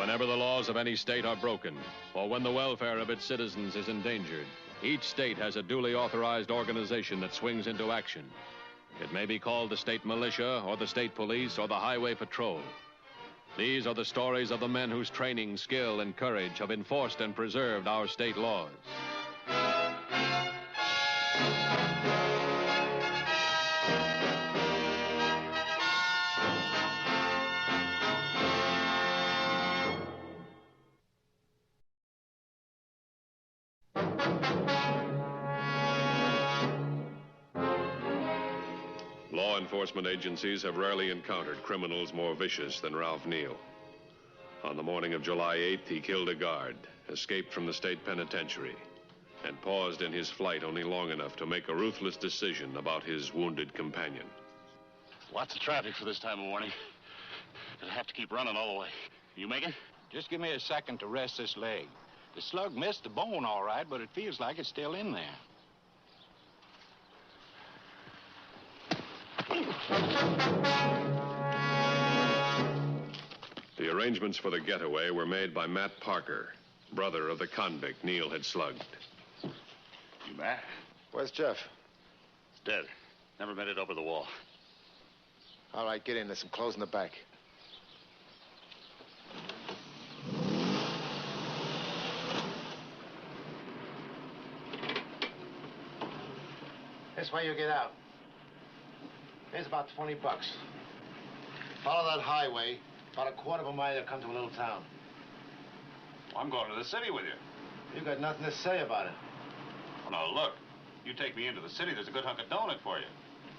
Whenever the laws of any state are broken, or when the welfare of its citizens is endangered, each state has a duly authorized organization that swings into action. It may be called the state militia, or the state police, or the highway patrol. These are the stories of the men whose training, skill, and courage have enforced and preserved our state laws. Law enforcement agencies have rarely encountered criminals more vicious than Ralph Neal. On the morning of July 8th, he killed a guard, escaped from the state penitentiary, and paused in his flight only long enough to make a ruthless decision about his wounded companion. Lots of traffic for this time of morning. Gonna have to keep running all the way. You make it? Just give me a second to rest this leg. The slug missed the bone all right, but it feels like it's still in there. The arrangements for the getaway were made by Matt Parker, brother of the convict Neal had slugged. You Matt? Where's Jeff? He's dead. Never made it over the wall. All right, get in. There's some clothes in the back. This way you get out. Here's about $20. Follow that highway. About a quarter of a mile, you'll come to a little town. I'm going to the city with you. You got nothing to say about it. Well, now, look. You take me into the city, there's a good hunk of donut for you.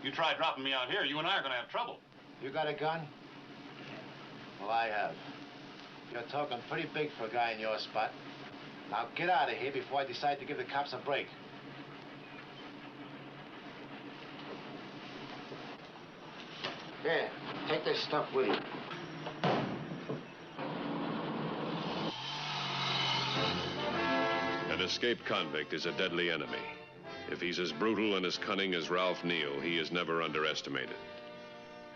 You try dropping me out here, you and I are going to have trouble. You got a gun? Well, I have. You're talking pretty big for a guy in your spot. Now, get out of here before I decide to give the cops a break. Here, take this stuff with you. An escaped convict is a deadly enemy. If he's as brutal and as cunning as Ralph Neal, he is never underestimated.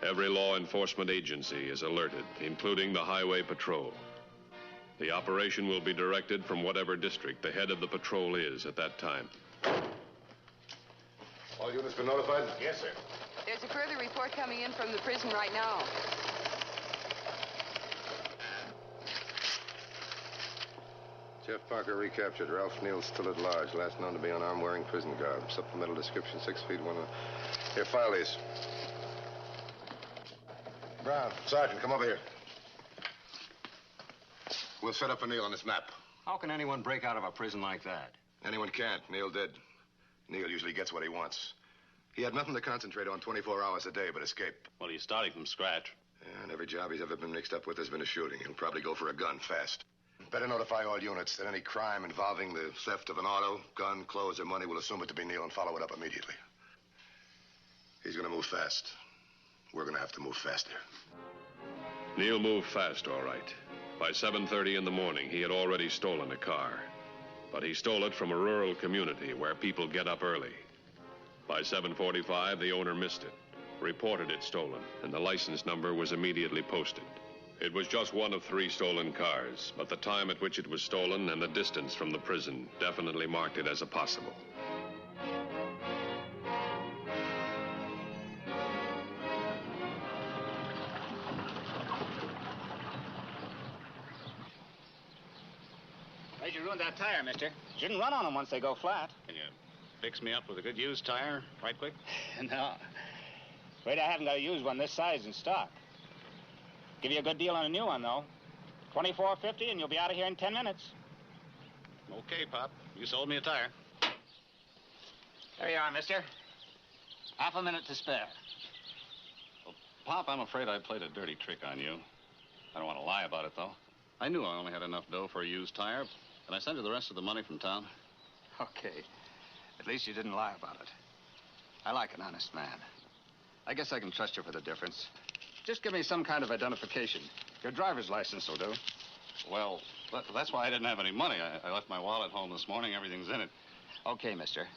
Every law enforcement agency is alerted, including the highway patrol. The operation will be directed from whatever district the head of the patrol is at that time. All units been notified? Yes, sir. There's a further report coming in from the prison right now. Jeff Parker recaptured. Ralph Neal still at large. Last known to be unarmed, wearing prison garb. Supplemental description, 6 feet, 1... Here, file these. Brown, Sergeant, come over here. We'll set up a Neal on this map. How can anyone break out of a prison like that? Anyone can't. Neal did. Neal usually gets what he wants. He had nothing to concentrate on 24 hours a day but escape. Well, he's starting from scratch. Yeah, and every job he's ever been mixed up with has been a shooting. He'll probably go for a gun fast. Better notify all units that any crime involving the theft of an auto, gun, clothes, or money will assume it to be Neal and follow it up immediately. He's gonna move fast. We're gonna have to move faster. Neal moved fast, all right. By 7:30 in the morning, he had already stolen a car. But he stole it from a rural community where people get up early. By 7:45, the owner missed it, reported it stolen, and the license number was immediately posted. It was just one of 3 stolen cars, but the time at which it was stolen and the distance from the prison definitely marked it as a possible. Why'd you ruin that tire, mister? Shouldn't run on them once they go flat. Can you fix me up with a good used tire right quick? No. Afraid I haven't got a used one this size in stock. Give you a good deal on a new one, though. $24.50, and you'll be out of here in 10 minutes. Okay, Pop. You sold me a tire. There you are, mister. Half a minute to spare. Well, Pop, I'm afraid I played a dirty trick on you. I don't want to lie about it, though. I knew I only had enough dough for a used tire, and I sent you the rest of the money from town. Okay. At least you didn't lie about it. I like an honest man. I guess I can trust you for the difference. Just give me some kind of identification. Your driver's license will do. Well, that's why I didn't have any money. I left my wallet home this morning. Everything's in it. Okay, mister.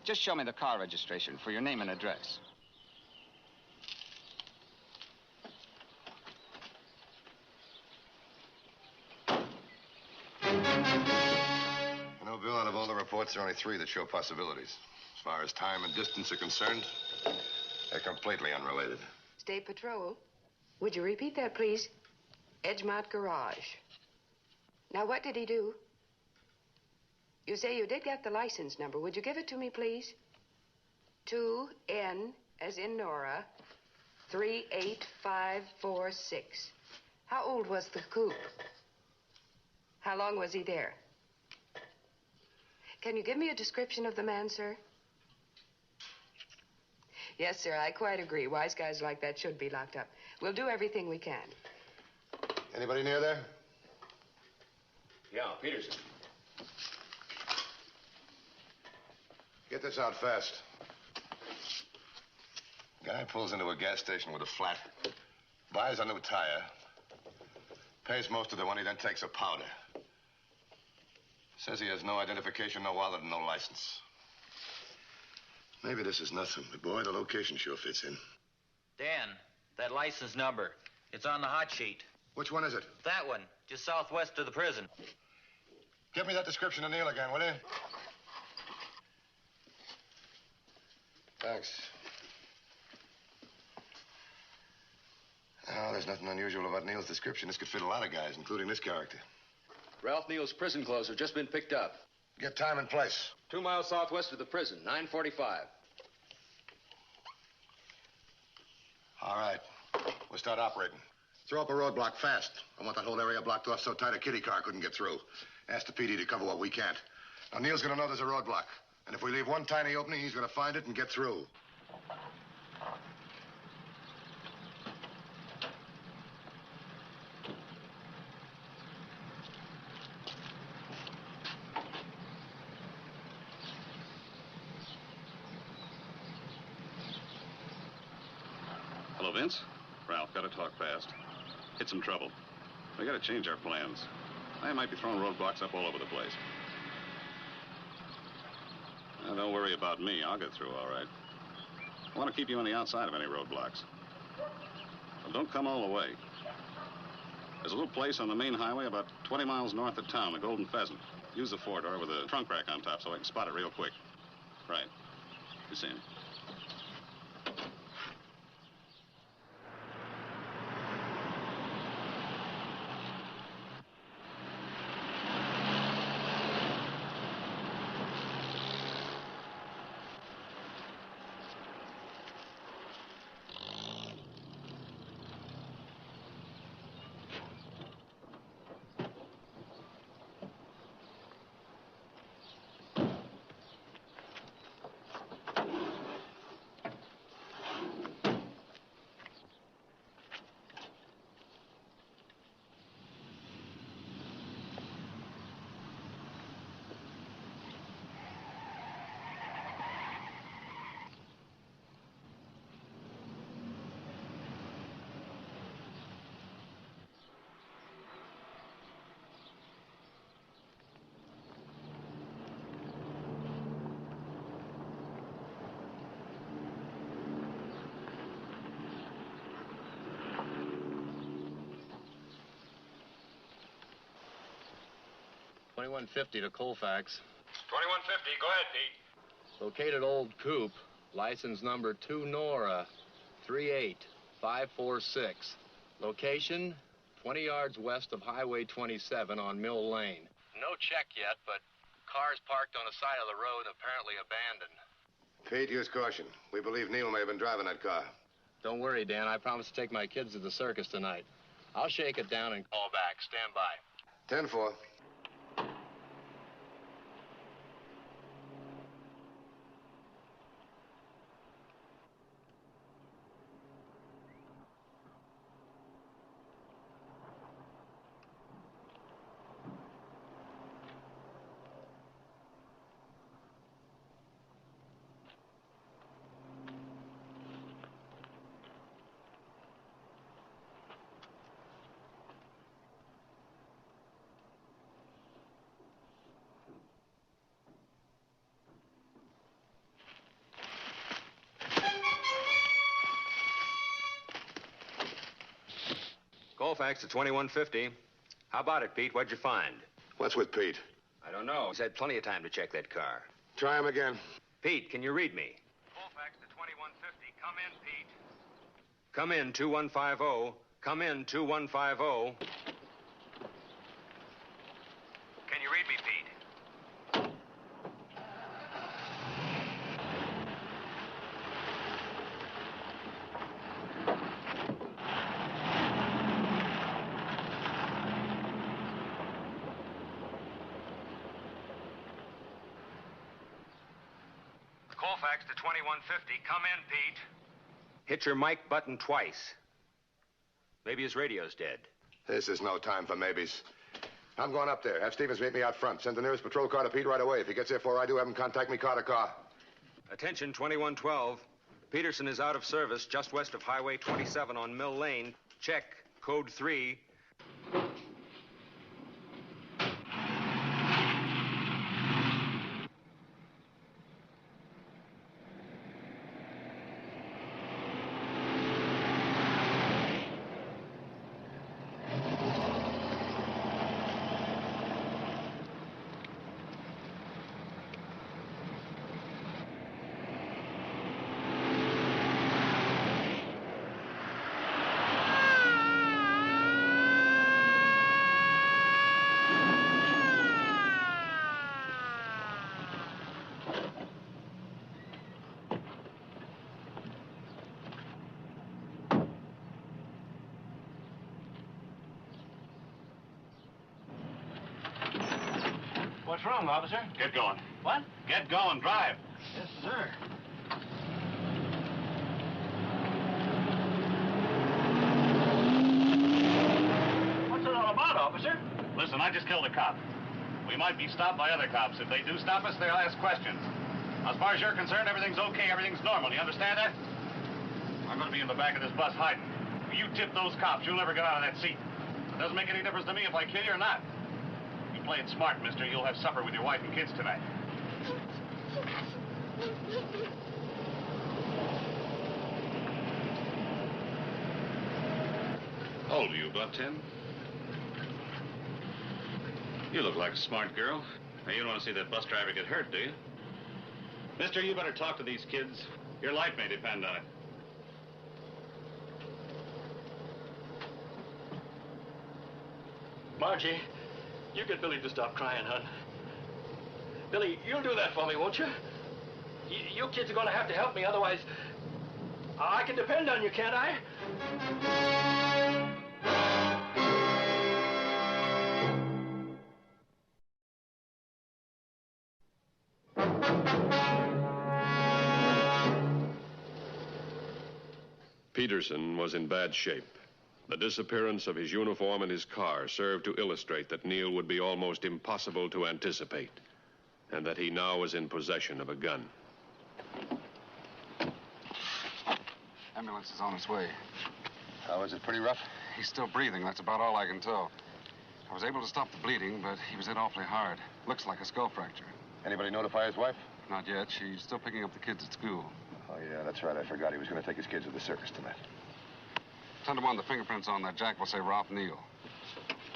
Just show me the car registration for your name and address. reports, there are only 3 that show possibilities. As far as time and distance are concerned, they're completely unrelated. State Patrol. Would you repeat that, please? Edgemont Garage. Now, what did he do? You say you did get the license number. Would you give it to me, please? 2N, as in Nora, 38546. How old was the coupe? How long was he there? Can you give me a description of the man, sir? Yes, sir, I quite agree. Wise guys like that should be locked up. We'll do everything we can. Anybody near there? Yeah, Peterson. Get this out fast. Guy pulls into a gas station with a flat, buys a new tire, pays most of the money, then takes a powder. Says he has no identification, no wallet, and no license. Maybe this is nothing, but boy, the location sure fits in. Dan, that license number. It's on the hot sheet. Which one is it? That one, just southwest of the prison. Give me that description of Neil again, will you? Thanks. Oh, there's nothing unusual about Neil's description. This could fit a lot of guys, including this character. Ralph Neal's prison clothes have just been picked up. Get time and place. 2 miles southwest of the prison, 9:45. All right. We'll start operating. Throw up a roadblock fast. I want that whole area blocked off so tight a kiddie car couldn't get through. Ask the PD to cover what we can't. Now, Neil's gonna know there's a roadblock. And if we leave one tiny opening, he's gonna find it and get through. Hello, Vince. Ralph, gotta talk fast. Hit some trouble. We gotta change our plans. I might be throwing roadblocks up all over the place. Now, don't worry about me. I'll get through all right. I want to keep you on the outside of any roadblocks. But don't come all the way. There's a little place on the main highway about 20 miles north of town, the Golden Pheasant. Use the 4-door with a trunk rack on top so I can spot it real quick. Right. You see him. $21.50 to Colfax. $21.50. Go ahead, Pete. Located old coupe. License number 2 Nora 38546. Location 20 yards west of Highway 27 on Mill Lane. No check yet, but cars parked on the side of the road apparently abandoned. Pete, use caution. We believe Neil may have been driving that car. Don't worry, Dan. I promised to take my kids to the circus tonight. I'll shake it down and call back. Stand by. 10-4. Colfax to 21.50. How about it, Pete? What'd you find? What's with Pete? I I don't know. He's had plenty of time to check that car. Try him again. Pete, can you read me? Colfax to 2150. Come in, Pete. Come in, 2150. Come in, 2150. Can you read me, Pete? Colfax to 2150. Come in, Pete. Hit your mic button twice. Maybe his radio's dead. This is no time for maybes. I'm going up there. Have Stevens meet me out front. Send the nearest patrol car to Pete right away. If he gets there before I do, have him contact me car to car. Attention, 2112. Peterson is out of service just west of Highway 27 on Mill Lane. Check. Code 3. What's wrong, officer? Get going. What? Get going. Drive. Yes, sir. What's it all about, officer? Listen, I just killed a cop. We might be stopped by other cops. If they do stop us, they'll ask questions. As far as you're concerned, everything's okay. Everything's normal. You understand that? I'm going to be in the back of this bus hiding. If you tip those cops, you'll never get out of that seat. It doesn't make any difference to me if I kill you or not. You play it smart, mister. You'll have supper with your wife and kids tonight. How old are you, about 10? You look like a smart girl. Now, you don't want to see that bus driver get hurt, do you? Mister, you better talk to these kids. Your life may depend on it. Margie, you get Billy to stop crying, hon. Billy, you'll do that for me, won't you? You kids are going to have to help me, otherwise I can depend on you, can't I? Peterson was in bad shape. The disappearance of his uniform and his car served to illustrate that Neil would be almost impossible to anticipate, and that he now was in possession of a gun. Ambulance is on its way. How is it? Pretty rough? He's still breathing. That's about all I can tell. I was able to stop the bleeding, but he was hit awfully hard. Looks like a skull fracture. Anybody notify his wife? Not yet. She's still picking up the kids at school. Oh, yeah, that's right. I forgot he was going to take his kids to the circus tonight. 10 to 1, the fingerprints on that jack will say Ralph Neal.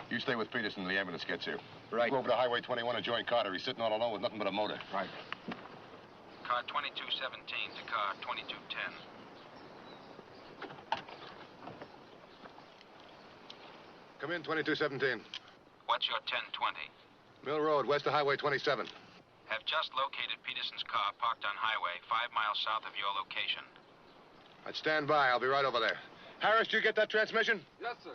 You stay with Peterson till the ambulance gets here. Right. Go over to Highway 21 and join Carter. He's sitting all alone with nothing but a motor. Right. Car 2217 to car 2210. Come in, 2217. What's your 1020? Mill Road, west of Highway 27. Have just located Peterson's car parked on highway 5 miles south of your location. I'd stand by. I'll be right over there. Harris, did you get that transmission? Yes, sir.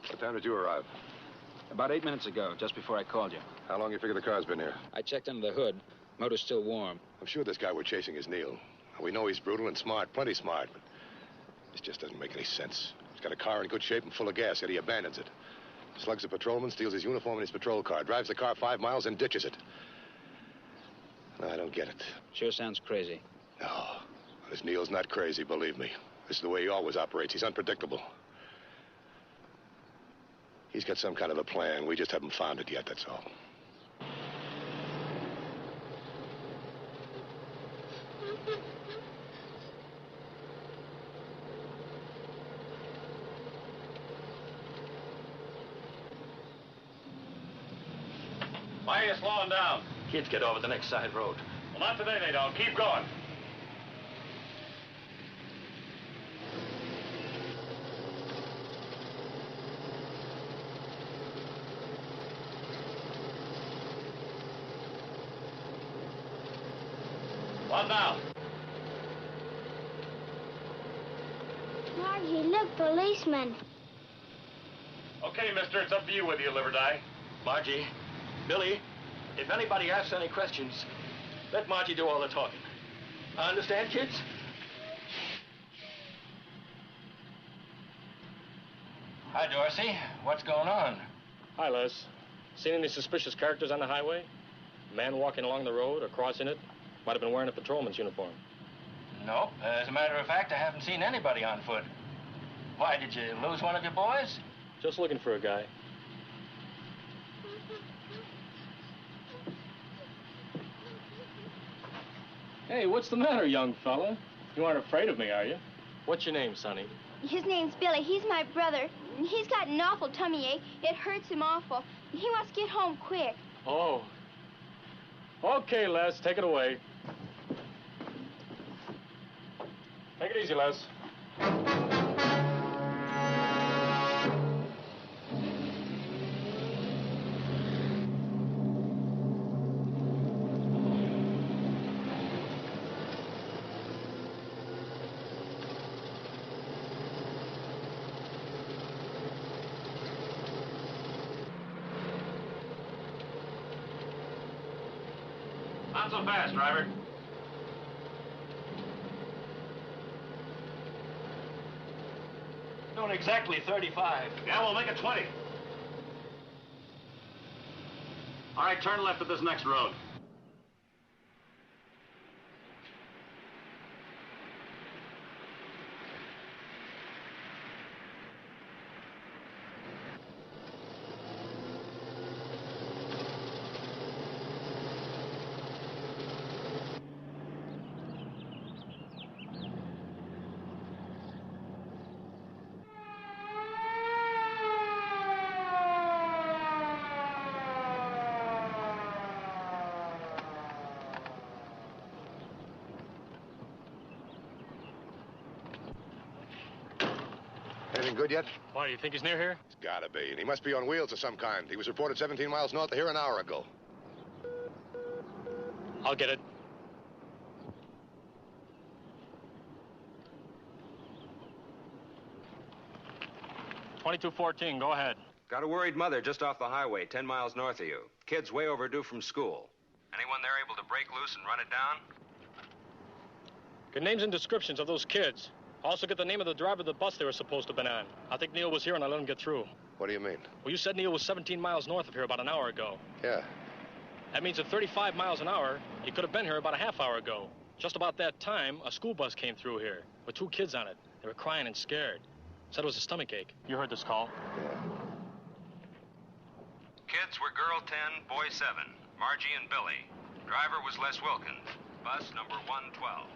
What time did you arrive? About 8 minutes ago, just before I called you. How long you figure the car's been here? I checked under the hood. Motor's still warm. I'm sure this guy we're chasing is Neil. We know he's brutal and smart, plenty smart, but this just doesn't make any sense. He's got a car in good shape and full of gas, yet he abandons it. Slugs a patrolman, steals his uniform and his patrol car, drives the car 5 miles and ditches it. No, I don't get it. Sure sounds crazy. No, this Neil's not crazy, believe me. This is the way he always operates. He's unpredictable. He's got some kind of a plan. We just haven't found it yet, that's all. Why are you slowing down? Kids get over the next side road. Well, not today they don't. Keep going. What now? Margie, look, policeman. Okay, mister, it's up to you whether you live or die. Margie, Billy, if anybody asks any questions, let Margie do all the talking. Understand, kids? Hi, Dorsey. What's going on? Hi, Les. Seen any suspicious characters on the highway? A man walking along the road or crossing it? Might have been wearing a patrolman's uniform. Nope. As a matter of fact, I haven't seen anybody on foot. Why, did you lose one of your boys? Just looking for a guy. Hey, what's the matter, young fella? You aren't afraid of me, are you? What's your name, Sonny? His name's Billy. He's my brother. He's got an awful tummy ache. It hurts him awful. He wants to get home quick. Oh. Okay, Les, take it away. Take it easy, Les. Not so fast, driver. Doing exactly 35. Yeah, we'll make it 20. All right, turn left at this next road. Anything good yet? Why, do you think he's near here? It's gotta be. And he must be on wheels of some kind. He was reported 17 miles north of here an hour ago. I'll get it. .2214, go ahead. Got a worried mother just off the highway, 10 miles north of you. Kid's way overdue from school. Anyone there able to break loose and run it down? Get names and descriptions of those kids. Also get the name of the driver of the bus they were supposed to have been on. I think Neil was here and I let him get through. What do you mean? Well, you said Neil was 17 miles north of here about an hour ago. Yeah. That means at 35 miles an hour, he could have been here about a half hour ago. Just about that time, a school bus came through here with 2 kids on it. They were crying and scared. Said it was a stomachache. You heard this call? Yeah. Kids were girl 10, boy 7. Margie and Billy. Driver was Les Wilkins. Bus number 112.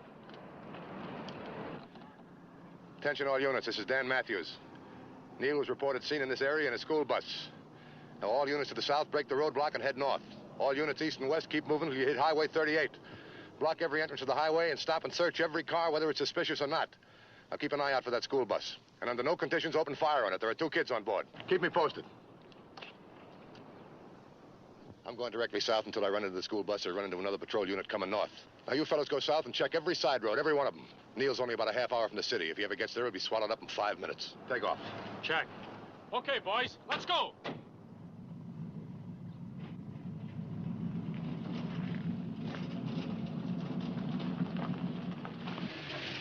Attention all units, this is Dan Matthews. Neil was reported seen in this area in a school bus. Now all units to the south break the roadblock and head north. All units east and west keep moving until you hit Highway 38. Block every entrance to the highway and stop and search every car, whether it's suspicious or not. Now keep an eye out for that school bus. And under no conditions open fire on it. There are 2 kids on board. Keep me posted. I'm going directly south until I run into the school bus or run into another patrol unit coming north. Now you fellows go south and check every side road, every one of them. Neil's only about a half hour from the city. If he ever gets there, he'll be swallowed up in 5 minutes. Take off. Check. Okay, boys, let's go.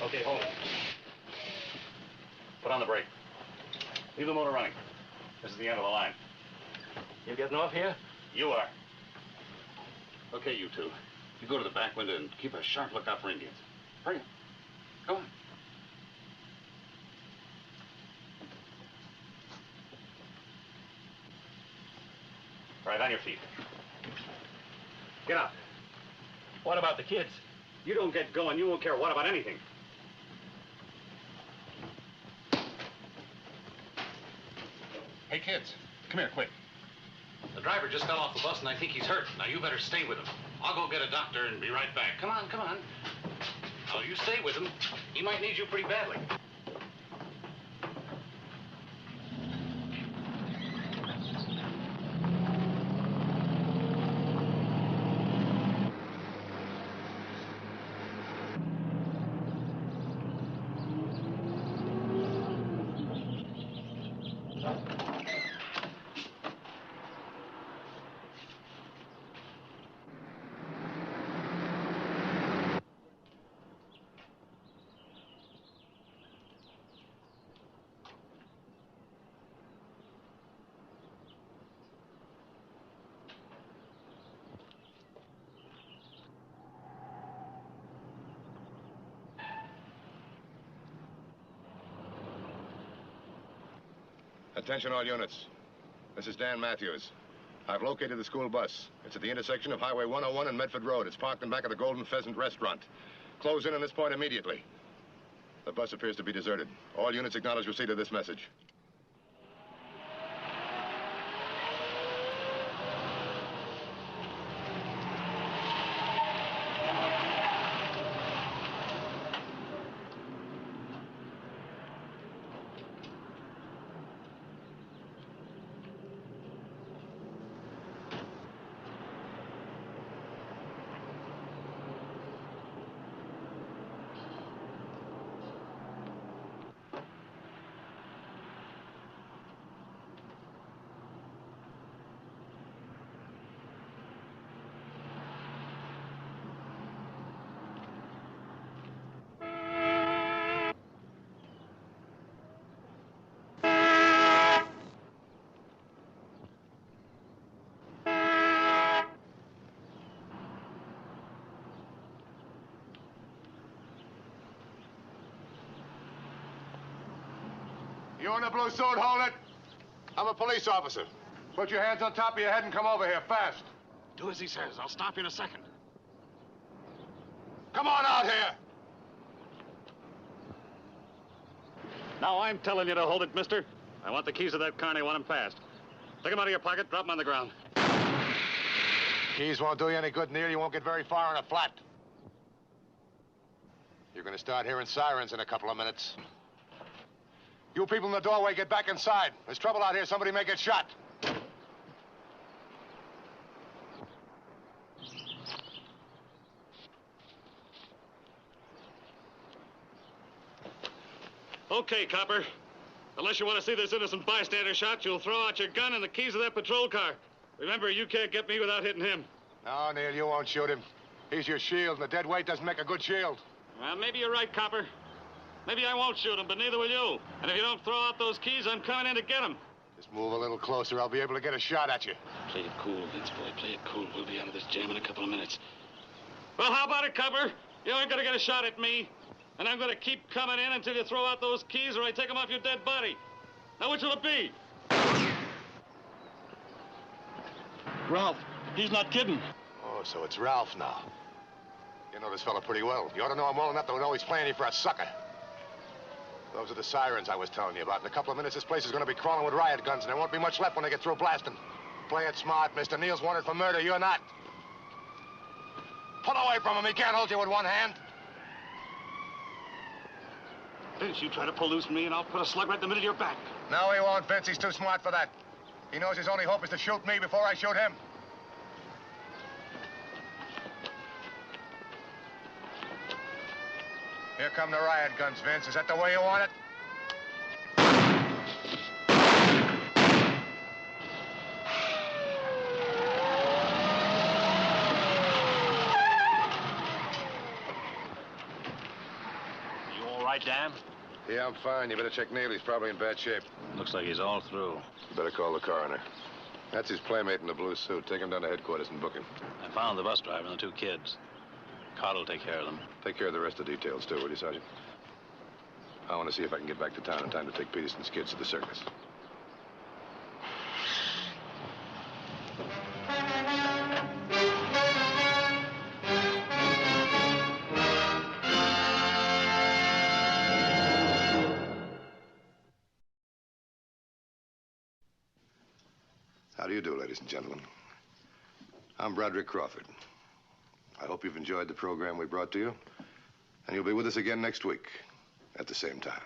Okay, hold it. Put on the brake. Leave the motor running. This is the end of the line. You getting off here? You are. Okay, you two. You go to the back window and keep a sharp lookout for Indians. Hurry up. Go on. right, on your feet. Get up. What about the kids? You don't get going, you won't care what about anything. Hey, kids, come here, quick. The driver just fell off the bus, and I think he's hurt. Now, you better stay with him. I'll go get a doctor and be right back. Come on, come on. Oh, you stay with him. He might need you pretty badly. Attention all units. This is Dan Matthews. I've located the school bus. It's at the intersection of Highway 101 and Medford Road. It's parked in back of the Golden Pheasant restaurant. Close in on this point immediately. The bus appears to be deserted. All units acknowledge receipt of this message. You in the blue suit, hold it. I'm a police officer. Put your hands on top of your head and come over here, fast. Do as he says. I'll stop you in a second. Come on out here. Now, I'm telling you to hold it, mister. I want the keys of that car and I want them fast. Take them out of your pocket, drop them on the ground. Keys won't do you any good, Neil. You won't get very far in a flat. You're going to start hearing sirens in a couple of minutes. You people in the doorway, get back inside. There's trouble out here. Somebody may get shot. Okay, copper. Unless you want to see this innocent bystander shot, you'll throw out your gun and the keys of that patrol car. Remember, you can't get me without hitting him. No, Neil, you won't shoot him. He's your shield, and the dead weight doesn't make a good shield. Well, maybe you're right, copper. Maybe I won't shoot him, but neither will you. And if you don't throw out those keys, I'm coming in to get them. Just move a little closer. I'll be able to get a shot at you. Play it cool, Vince boy. Play it cool. We'll be out of this jam in a couple of minutes. Well, how about it, copper? You ain't gonna get a shot at me. And I'm gonna keep coming in until you throw out those keys or I take them off your dead body. Now, which will it be? Ralph, he's not kidding. Oh, so it's Ralph now. You know this fella pretty well. You ought to know him well enough to know he's playing you for a sucker. Those are the sirens I was telling you about. In a couple of minutes, this place is going to be crawling with riot guns, and there won't be much left when they get through blasting. Play it smart, mister. Neil's wanted for murder. You're not. Pull away from him. He can't hold you with one hand. Vince, you try to pull loose from me, and I'll put a slug right in the middle of your back. No, he won't, Vince. He's too smart for that. He knows his only hope is to shoot me before I shoot him. Here come the riot guns, Vince. Is that the way you want it? You all right, Dan? Yeah, I'm fine. You better check Neil. He's probably in bad shape. Looks like he's all through. You better call the coroner. That's his playmate in the blue suit. Take him down to headquarters and book him. I found the bus driver and the two kids. Card will take care of them. Take care of the rest of the details, too, will you, Sergeant? I want to see if I can get back to town in time to take Peterson's kids to the circus. How do you do, ladies and gentlemen? I'm Broderick Crawford. I hope you've enjoyed the program we brought to you, and you'll be with us again next week at the same time.